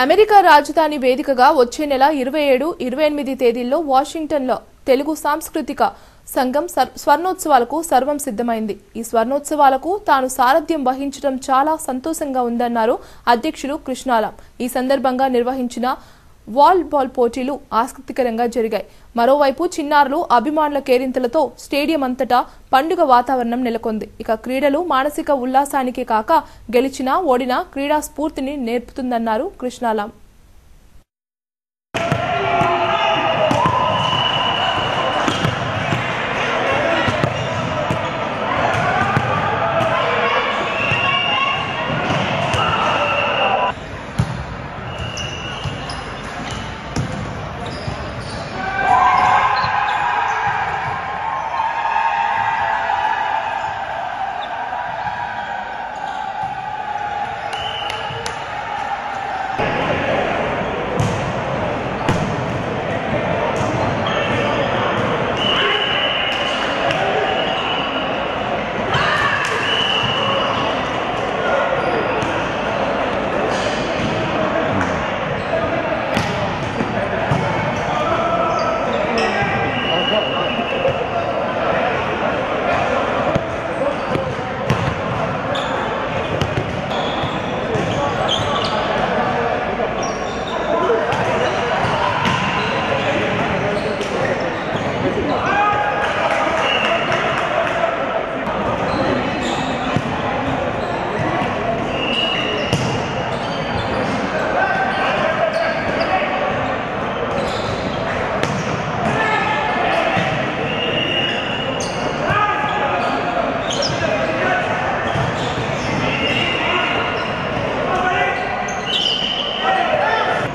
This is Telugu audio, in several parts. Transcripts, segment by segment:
అమెరికా రాజధాని వేదికగా వచ్చే నెల 27, 28 తేదీల్లో వాషింగ్టన్లో తెలుగు సాంస్కృతిక సంఘం స్వర్ణోత్సవాలకు సర్వం సిద్ధమైంది. ఈ స్వర్ణోత్సవాలకు తాను సారథ్యం వహించడం చాలా సంతోషంగా ఉందన్నారు అధ్యక్షులు కృష్ణారాం. ఈ సందర్భంగా నిర్వహించిన వాలీబాల్ పోటీలు ఆసక్తికరంగా జరిగాయి. మరోవైపు చిన్నారులు అభిమానుల కేరింతలతో స్టేడియం అంతటా పండుగ వాతావరణం నెలకొంది. ఇక క్రీడలు మానసిక ఉల్లాసానికే కాక గెలిచినా ఓడినా క్రీడా స్ఫూర్తిని నేర్పుతుందన్నారు కృష్ణారాం.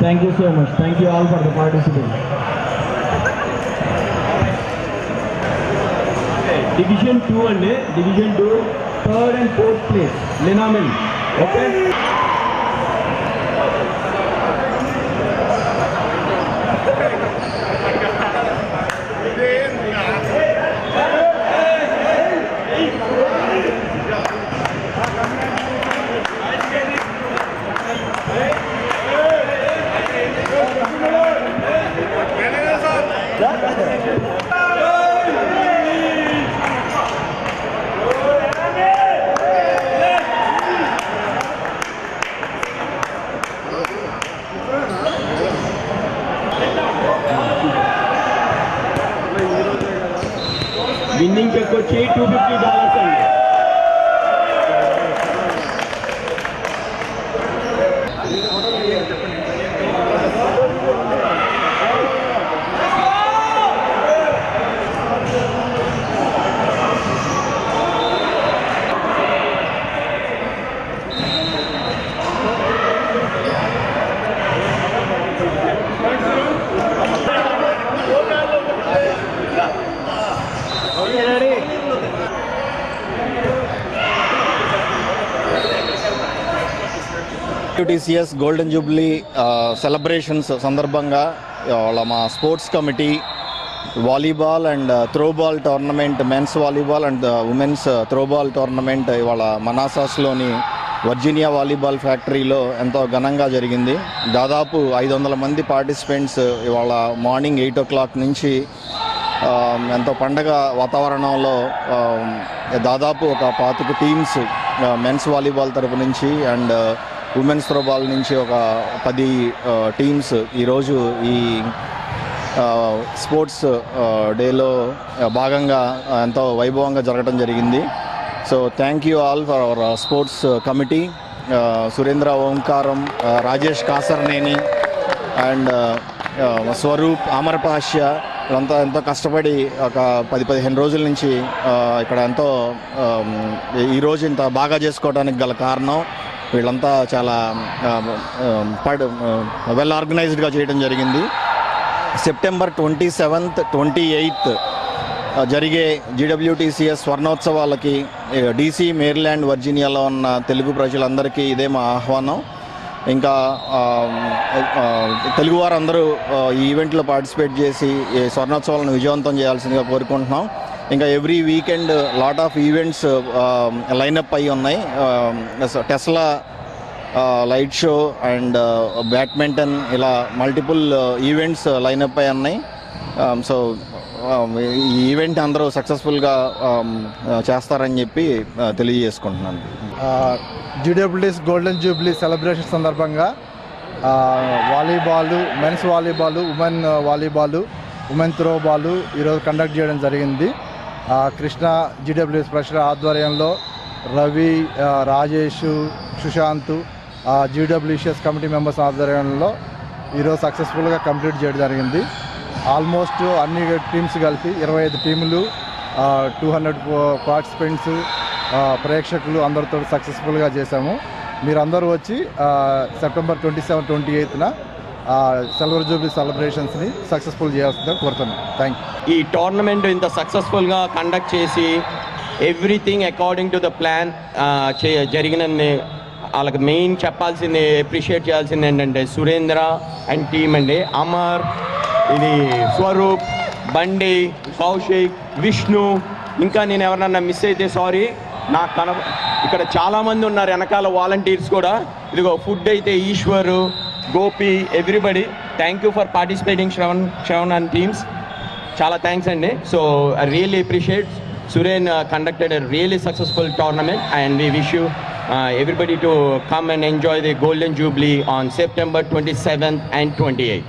Thank you so much. Thank you all for the participation. Division 2 and Division 2, 3rd and 4th place, Lena Mill. Okay. Winning check వచ్చి $250 అండి. TCS గోల్డెన్ జూబ్లీ సెలబ్రేషన్స్ సందర్భంగా మా sports committee volleyball and throwball tournament, men's volleyball and women's throwball tournament ఇవాళ మనాసాస్లోని వర్జీనియా వాలీబాల్ ఫ్యాక్టరీలో ఎంతో ఘనంగా జరిగింది. దాదాపు 500 మంది పార్టిసిపెంట్స్ ఇవాళ మార్నింగ్ 8 o'clock నుంచి ఎంతో పండగ వాతావరణంలో దాదాపు ఒక 25 టీమ్స్ మెన్స్ వాలీబాల్ తరపు నుంచి అండ్ ఉమెన్స్ త్రోబాల్ నుంచి ఒక 10 టీమ్స్ ఈరోజు ఈ స్పోర్ట్స్ డేలో భాగంగా ఎంతో వైభవంగా జరగడం జరిగింది. So thank you all for hour sports committee, Surendra Omkaram, Rajesh Kasarneni and Swaroop, అమరపాష్య, వీళ్ళంతా ఎంతో కష్టపడి ఒక 10-15 రోజుల నుంచి ఇక్కడ ఎంతో ఈరోజు ఇంత బాగా చేసుకోవడానికి గల కారణం వీళ్ళంతా చాలా వెల్ ఆర్గనైజ్డ్గా చేయడం జరిగింది. సెప్టెంబర్ 27th, 28th జరిగే GWTCS స్వర్ణోత్సవాలకి DC, మేరీల్యాండ్, వర్జీనియాలో ఉన్న తెలుగు ప్రజలందరికీ ఇదే మా ఆహ్వానం. ఇంకా తెలుగువారందరూ ఈ ఈవెంట్లో పార్టిసిపేట్ చేసి ఈ స్వర్ణోత్సవాలను విజయవంతం చేయాల్సిందిగా కోరుకుంటున్నాం. ఇంకా every weekend lot of events lineup అయి ఉన్నాయి. Tesla light show and badminton ఇలా మల్టిపుల్ ఈవెంట్స్ లైనప్ అయి ఉన్నాయి. సో ఈ ఈవెంట్ అందరూ సక్సెస్ఫుల్గా చేస్తారని చెప్పి తెలియజేసుకుంటున్నాను. జీడబ్ల్యూఎస్ గోల్డెన్ జూబ్లీ సెలబ్రేషన్ సందర్భంగా volleyball, men's volleyball, women volleyball, women throwball ఈరోజు కండక్ట్ చేయడం జరిగింది. కృష్ణ జీడబ్ల్యూఎస్ ప్రెసిడెంట్ ఆధ్వర్యంలో Ravi, Rajesh, Sushant, GWS committee members ఆధ్వర్యంలో ఈరోజు సక్సెస్ఫుల్గా కంప్లీట్ చేయడం జరిగింది. ఆల్మోస్ట్ అన్ని టీమ్స్ కలిపి 25 టీములు, 200 పార్టిసిపెంట్స్, ప్రేక్షకులు అందరితో సక్సెస్ఫుల్గా చేశాము. మీరందరూ వచ్చి సెప్టెంబర్ 27, 28న సిల్వర్ జూబ్లీ సెలబ్రేషన్స్ని సక్సెస్ఫుల్ చేయాల్సిందిగా కోరుతున్నాను. Thank you. ఈ టోర్నమెంట్ ఇంత సక్సెస్ఫుల్గా కండక్ట్ చేసి everything according to the plan జరిగినన్ని వాళ్ళకి మెయిన్ చెప్పాల్సింది, అప్రిషియేట్ చేయాల్సింది ఏంటంటే సురేంద్ర అండ్ టీమ్ అండి. అమర్, ఇది స్వరూప్, బండి, కౌశిక్, విష్ణు, ఇంకా నేను ఎవరన్నా మిస్ అయితే సారీ. ఇక్కడ చాలామంది ఉన్నారు వెనకాల వాలంటీర్స్ కూడా. ఇదిగో ఫుడ్ అయితే Eshwar, Gopi, everybody thank you for participating. Shravan and teams చాలా థ్యాంక్స్ అండి. So I really appreciate Suren conducted a really successful tournament, and we wish you everybody to come and enjoy the Golden Jubilee on September 27th and 28th.